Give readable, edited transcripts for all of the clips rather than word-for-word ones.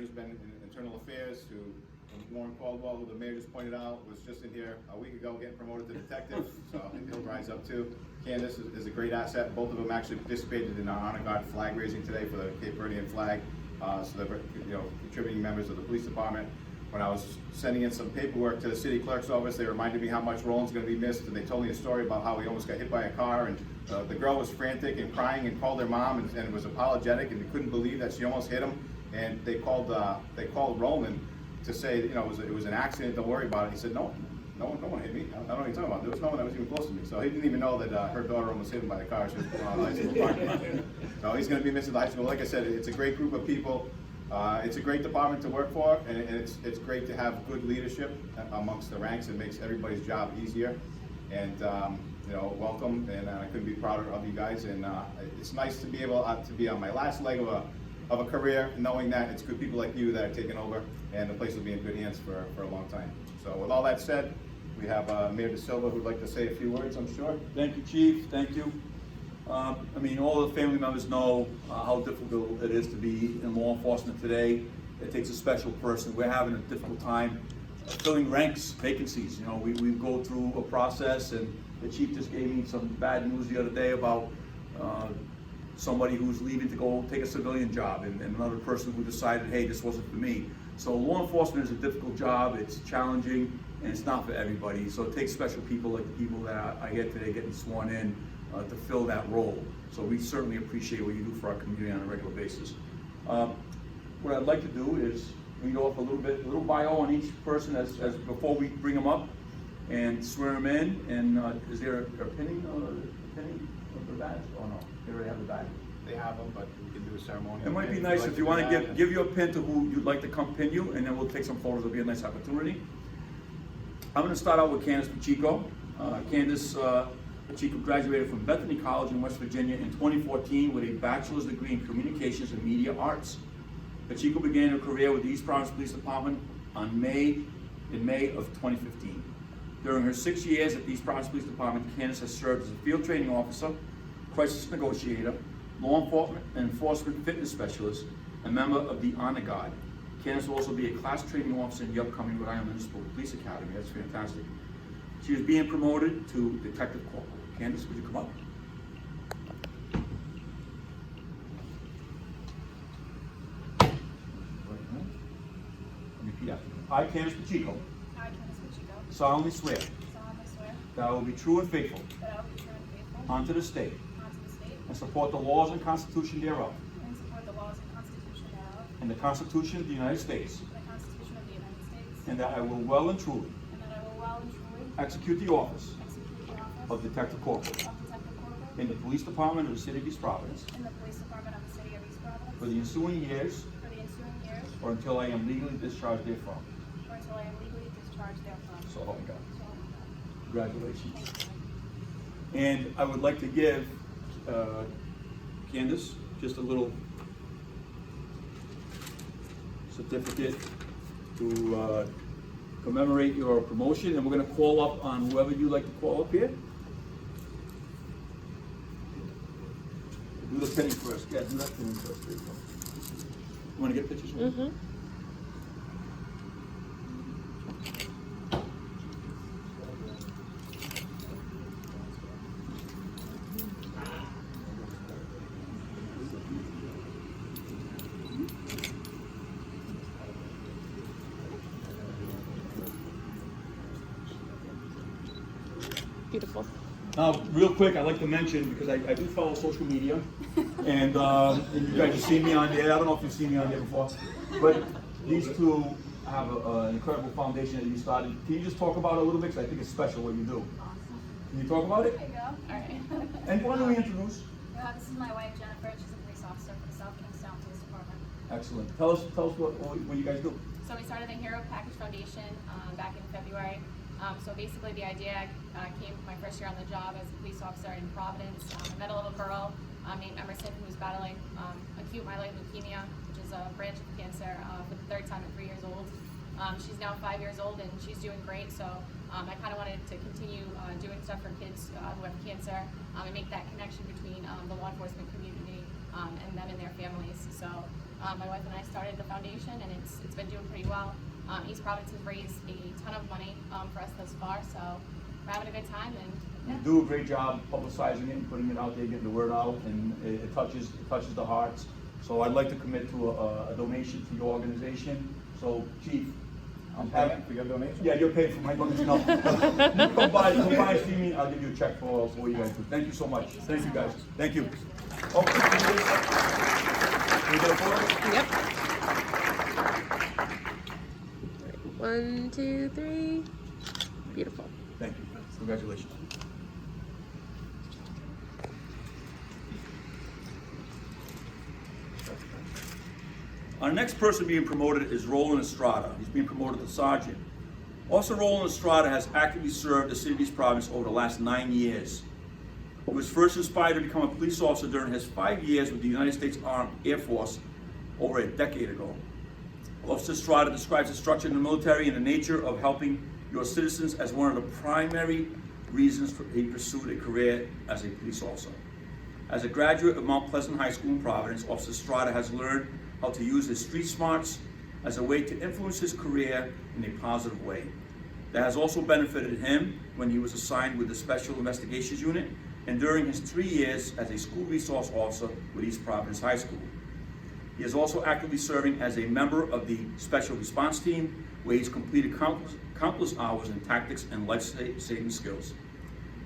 manager's been in internal affairs, who Warren Caldwell, who the mayor just pointed out, was just in here a week ago getting promoted to detective, so I think he'll rise up too. Candace is a great asset. Both of them actually participated in our Honor Guard flag raising today for the Cape Verdean flag, so they're contributing members of the police department. When I was sending in some paperwork to the city clerk's office, they reminded me how much Roland's going to be missed, and they told me a story about how he almost got hit by a car, and the girl was frantic and crying and called her mom and was apologetic and couldn't believe that she almost hit him. And they called Roland to say, it was an accident, don't worry about it. He said, no one hit me. I don't know what you're talking about. There was no one that was even close to me. So he didn't even know that her daughter almost hit him by the car. She was on the high school parking lot. So he's going to be missing the high school. Like I said, it's a great group of people. It's a great department to work for, and it's great to have good leadership amongst the ranks. It makes everybody's job easier. And welcome, and I couldn't be prouder of you guys. And it's nice to be able to be on my last leg of a career, knowing that it's good people like you that are taking over, and the place will be in good hands for a long time. So with all that said, we have Mayor De Silva who'd like to say a few words, I'm sure. Thank you, Chief. Thank you. All the family members know how difficult it is to be in law enforcement today. It takes a special person. We're having a difficult time filling ranks, vacancies. We go through a process, and the Chief just gave me some bad news the other day about somebody who's leaving to go take a civilian job, and another person who decided, hey, this wasn't for me. So law enforcement is a difficult job, it's challenging, and it's not for everybody. So it takes special people like the people that are here today getting sworn in to fill that role. So we certainly appreciate what you do for our community on a regular basis. What I'd like to do is read off a little bio on each person as before we bring them up and swear them in. And is there a pinning of the badge? Oh no, they already have the badge. They have them, but we can do a ceremony. It might be nice if you want to give you a pin to who you'd like to come pin you, and then we'll take some photos. It'll be a nice opportunity. I'm going to start out with Candace Pacheco. Candace Pacheco graduated from Bethany College in West Virginia in 2014 with a bachelor's degree in communications and media arts. Pacheco began her career with the East Providence Police Department in May of 2015. During her 6 years at the East Providence Police Department, Candace has served as a field training officer, crisis negotiator, law enforcement fitness specialist, and member of the Honor Guard. Candace will also be a class training officer in the upcoming Rhode Island Municipal Police Academy. That's fantastic. She is being promoted to Detective Corporal. Candace, would you come up? Repeat after me. I, Candace Pacheco. I, Candace Pacheco. Solemnly swear. Solemnly swear. That I will be true and faithful. That I will be true and faithful. Unto the state. Unto the state. And support the laws and Constitution thereof. And support the laws and Constitution thereof. And the Constitution of the United States. And the Constitution of the United States. And that I will well and truly. And that I will well and truly. Execute the office. Execute the office. Of Detective Corporal. Of Detective Corporal. In the Police Department of the City of East Providence. In the Police Department of the City of East Providence. For the ensuing years. For the ensuing years. Or until I am legally discharged therefrom. Or until I am legally discharged therefrom. So help me God. So help me God. Congratulations. Thank you. And I would like to give Candace just a little certificate to commemorate your promotion, and we're going to call up on whoever you'd like to call up here. Do the pinning first. Yeah, do that pinning first. There you go. You want to get pictures? Mm-hmm. Beautiful. Now, real quick, I'd like to mention, because I do follow social media, and you guys have seen me on there. I don't know if you've seen me on there before, but these two have an incredible foundation that you started. Can you just talk about it a little bit? Because I think it's special what you do. Can you talk about it? There you go. All right. And why don't we introduce? This is my wife, Jennifer. She's a police officer for the South Kingstown Police Department. Excellent. Tell us what you guys do. So we started the Hero Package Foundation back in February. So basically the idea came my first year on the job as a police officer in Providence. I met a little girl named Emerson who was battling acute myeloid leukemia, which is a branch of cancer for the third time at 3 years old. She's now 5 years old and she's doing great, so I kind of wanted to continue doing stuff for kids who have cancer and make that connection between the law enforcement community and them and their families. So My wife and I started the foundation, and it's been doing pretty well. East Providence has raised a ton of money for us thus far, so we're having a good time. And You do a great job publicizing it and putting it out there, getting the word out, and it touches the hearts. So I'd like to commit to a donation to your organization. So, Chief, I'm happy. We got a donation? Yeah, you're paying for my donation. No. Come by and see me. I'll give you a check for what you guys do. Thank you so much. Thank you, guys. Thank you. Oh, can we get a photo? Yep. 1, 2, 3. Beautiful. Thank you. Congratulations. Our next person being promoted is Roland Estrada. He's being promoted to sergeant. Officer Roland Estrada has actively served the city of East Providence over the last 9 years. He was first inspired to become a police officer during his 5 years with the United States Armed Air Force over a decade ago. Officer Estrada describes the structure in the military and the nature of helping your citizens as one of the primary reasons he pursued a career as a police officer. As a graduate of Mount Pleasant High School in Providence, Officer Estrada has learned how to use his street smarts as a way to influence his career in a positive way. That has also benefited him when he was assigned with the Special Investigations Unit and during his 3 years as a school resource officer with East Providence High School. He is also actively serving as a member of the Special Response Team, where he's completed countless hours in tactics and life-saving skills.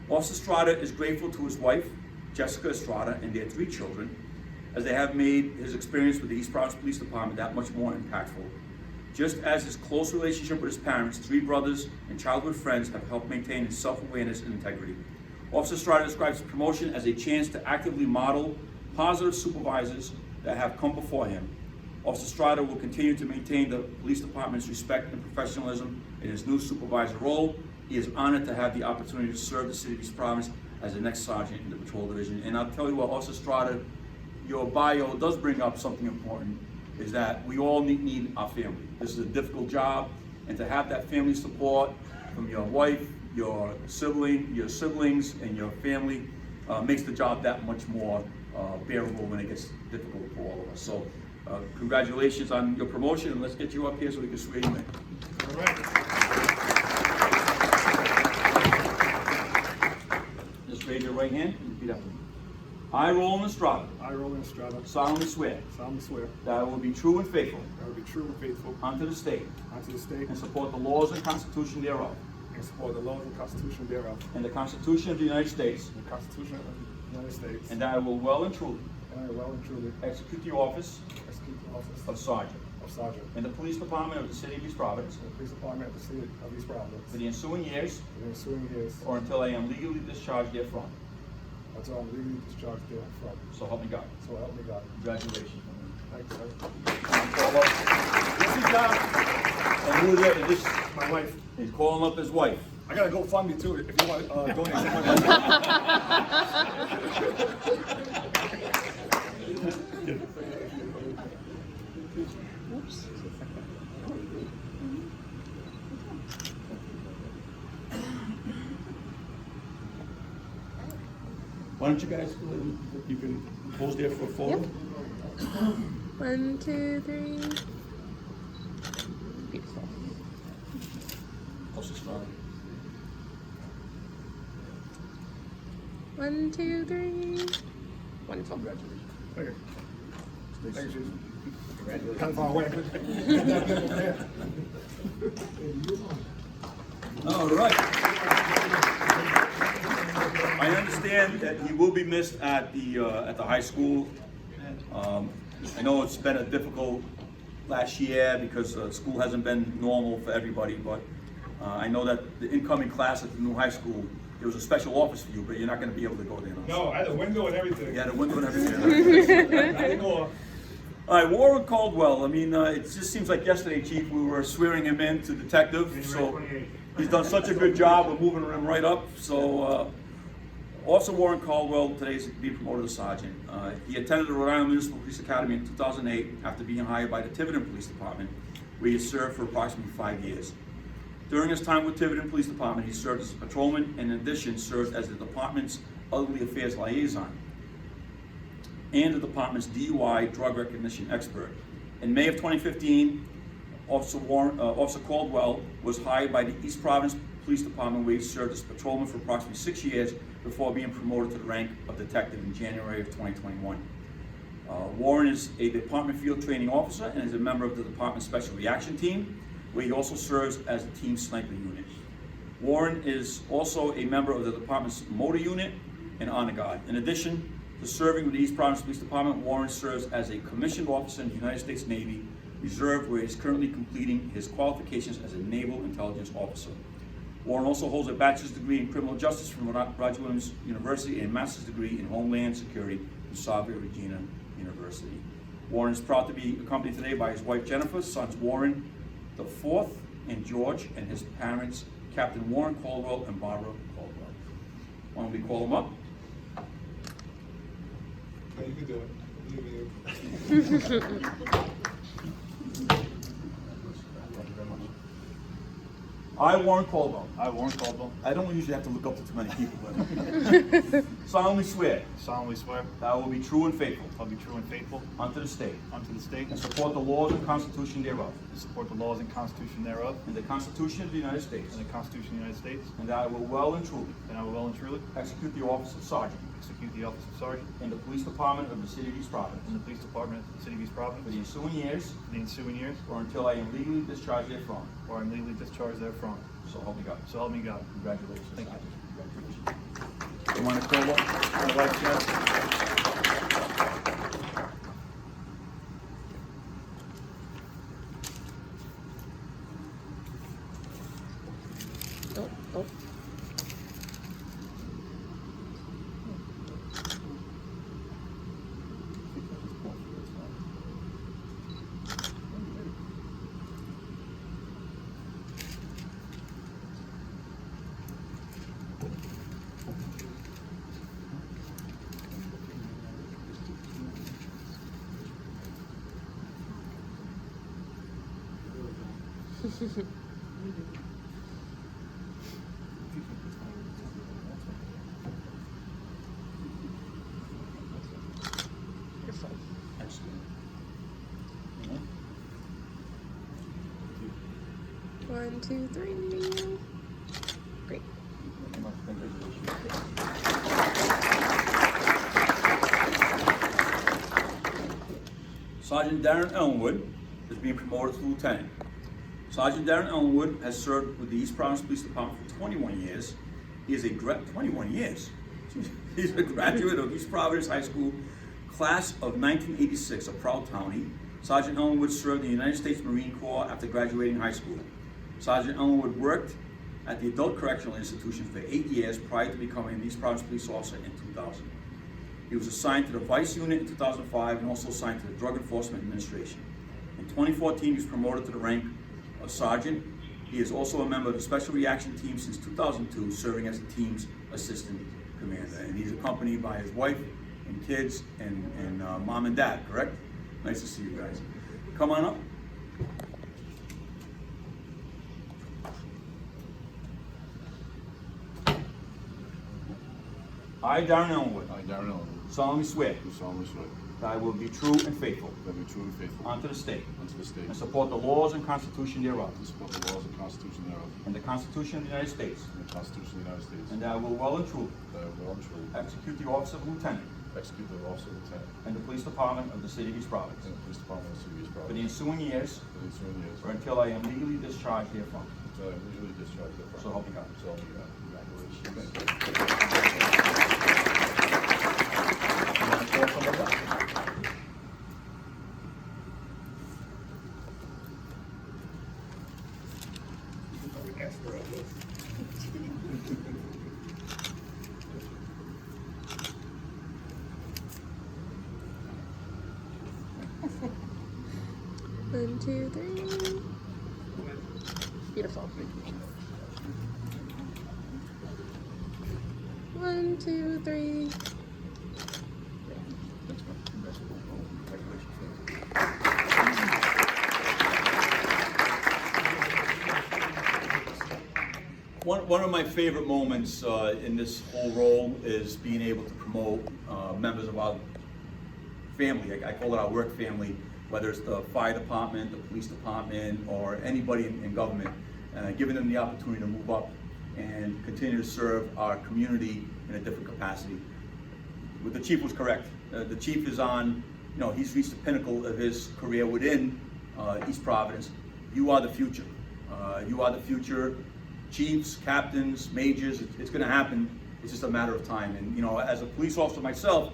Officer Estrada is grateful to his wife, Jessica Estrada, and their 3 children, as they have made his experience with the East Providence Police Department that much more impactful. Just as his close relationship with his parents, 3 brothers, and childhood friends have helped maintain his self-awareness and integrity. Officer Estrada describes his promotion as a chance to actively model positive supervisors that have come before him. Officer Estrada will continue to maintain the police department's respect and professionalism in his new supervisor role. He is honored to have the opportunity to serve the city of East Providence as the next sergeant in the patrol division. And I'll tell you what, Officer Estrada, your bio does bring up something important, is that we all need our family. This is a difficult job, and to have that family support from your wife, your siblings, and your family makes the job that much more bearable when it gets difficult for all of us. So congratulations on your promotion, and let's get you up here so we can swear you in. All right. Just raise your right hand and repeat after me. I, Roland Estrada, I, Roland Estrada, solemnly swear solemnly swear that I will be true and faithful that I will be true and faithful unto the state unto the state and support the laws and constitution thereof, and support the laws and constitution thereof, and the Constitution of the United States, and the Constitution of the United States, and that I will well and truly and I will well and truly execute the office execute the office of sergeant of sergeant in the police department of the city of East Providence in the police department of the city of East Providence for the ensuing years for the ensuing years, or until I am legally discharged therefrom. until I'm legally discharged therefrom. So help me God. So help me God. Congratulations. Thank you, sir. This is John. And who is it? And this, My wife. he's calling up his wife. I gotta go fund me too if you want to donate some money. Oops. Why don't you guys, you can pose there for a photo? Yep. 1, 2, 3. Beautiful. Officer Estrada. 1, 2, 3. Wonderful. Congratulations. Thank you. Stay Thank safe. you. Congratulations. Kind of far away. All right. I understand that he will be missed at the high school. I know it's been a difficult last year because school hasn't been normal for everybody, but I know that the incoming class at the new high school, there was a special office for you, but you're not going to be able to go there now. No, I had a window and everything. Yeah, the window and everything. I didn't go. All right, Warren Caldwell. I mean, it just seems like yesterday, Chief, we were swearing him in to detective. So he's done such a good job of moving him right up. So also Warren Caldwell today is being promoted to sergeant. He attended the Rhode Island Municipal Police Academy in 2008 after being hired by the Tiverton Police Department, where he served for approximately 5 years. During his time with Tiverton Police Department, he served as a patrolman and in addition served as the department's elderly affairs liaison. and the department's DUI drug recognition expert. In May of 2015, Officer Caldwell was hired by the East Providence Police Department, where he served as patrolman for approximately 6 years before being promoted to the rank of detective in January of 2021. Warren is a department field training officer and is a member of the department's special reaction team, where he also serves as the team sniper unit. Warren is also a member of the department's motor unit and honor guard. In addition to serving with the East Providence Police Department, Warren serves as a commissioned officer in the United States Navy Reserve, where he is currently completing his qualifications as a naval intelligence officer. Warren also holds a bachelor's degree in criminal justice from Roger Williams University and a master's degree in homeland security from Salve Regina University. Warren is proud to be accompanied today by his wife Jennifer, sons Warren the Fourth and George, and his parents Captain Warren Caldwell and Barbara Caldwell. Why don't we call them up? No, you can do it. I, Warren Caldwell. I, Warren Caldwell, I don't usually have to look up to too many people. But solemnly swear solemnly swear that I will be true and faithful I'll be true and faithful unto the state unto the state and support the laws and constitution thereof, and support the laws and Constitution thereof, and the Constitution of the United States, and the Constitution of the United States, and that I will well and truly and I will well and truly execute the office of sergeant execute the office of sergeant in the police department of the city of East Providence in the police department of the city of East for the Providence ensuing years for the ensuing years, or until I am legally discharged therefrom. or I'm legally discharged therefrom. So help me God. So help me God. Congratulations. Thank you. Congratulations. You want to call up my wife, Jess? Oh, oh. Beautiful. Excellent. 1, 2, 3. Great. Sergeant Darren Ellenwood is being promoted to lieutenant. Sergeant Darren Ellenwood has served with the East Providence Police Department for 21 years. He is a 21 years. He's a graduate of East Providence High School, class of 1986, a proud townie. Sergeant Ellenwood served in the United States Marine Corps after graduating high school. Sergeant Ellenwood worked at the Adult Correctional Institution for 8 years prior to becoming an East Providence police officer in 2000. He was assigned to the Vice Unit in 2005 and also assigned to the Drug Enforcement Administration. In 2014, he was promoted to the rank of Sergeant. He is also a member of the Special Reaction Team since 2002, serving as the team's assistant commander. And he's accompanied by his wife and kids and mom and dad, correct? Nice to see you guys. Come on up. I, Darren Ellenwood, I, Darren Ellenwood, solemnly swear do solemnly swear that I will be true and faithful that I will be true and faithful unto the state unto the state and support the laws and constitution thereof, and support the laws and Constitution thereof, and the Constitution of the United States, and the Constitution of the United States, and that I will well and truly that I will well and truly execute the office of lieutenant execute the office of lieutenant in the police department of the city of East Providence in the police department of the city of East for the Providence ensuing years for the ensuing years, or until I am legally discharged herefrom. until I am legally discharged therefrom. So help me God. So help me God. Congratulations. You want to call somebody up? One, 2, 3. Beautiful. 1, 2, 3. One of my favorite moments in this whole role is being able to promote members of our family. I call it our work family, whether it's the fire department, the police department, or anybody in government, giving them the opportunity to move up and continue to serve our community in a different capacity. What the chief was correct. The chief is on, he's reached the pinnacle of his career within East Providence. You are the future. You are the future. Chiefs, captains, majors, it's going to happen. It's just a matter of time. And as a police officer myself,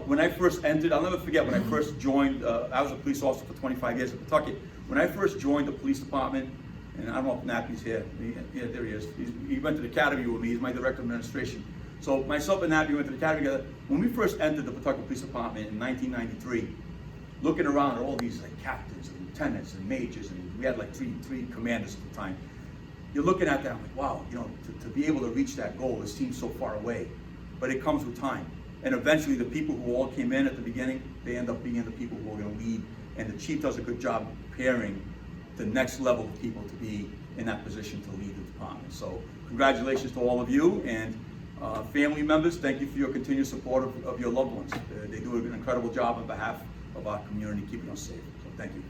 when I first entered, I'll never forget when I first joined. I was a police officer for 25 years at Pawtucket. When I first joined the police department, and I don't know if Nappy's here. Yeah, there he is. He went to the academy with me. He's my director of administration. So myself and Nappy went to the academy together. When we first entered the Pawtucket Police Department in 1993, looking around at all these like captains and lieutenants and majors, and we had like three commanders at the time. You're looking at that, I'm like, wow, to be able to reach that goal, it seems so far away. But it comes with time. And eventually the people who all came in at the beginning, they end up being the people who are going to lead. And the chief does a good job preparing the next level of people to be in that position to lead the department. So congratulations to all of you, and family members, thank you for your continued support of your loved ones. They do an incredible job on behalf of our community, keeping us safe. So thank you.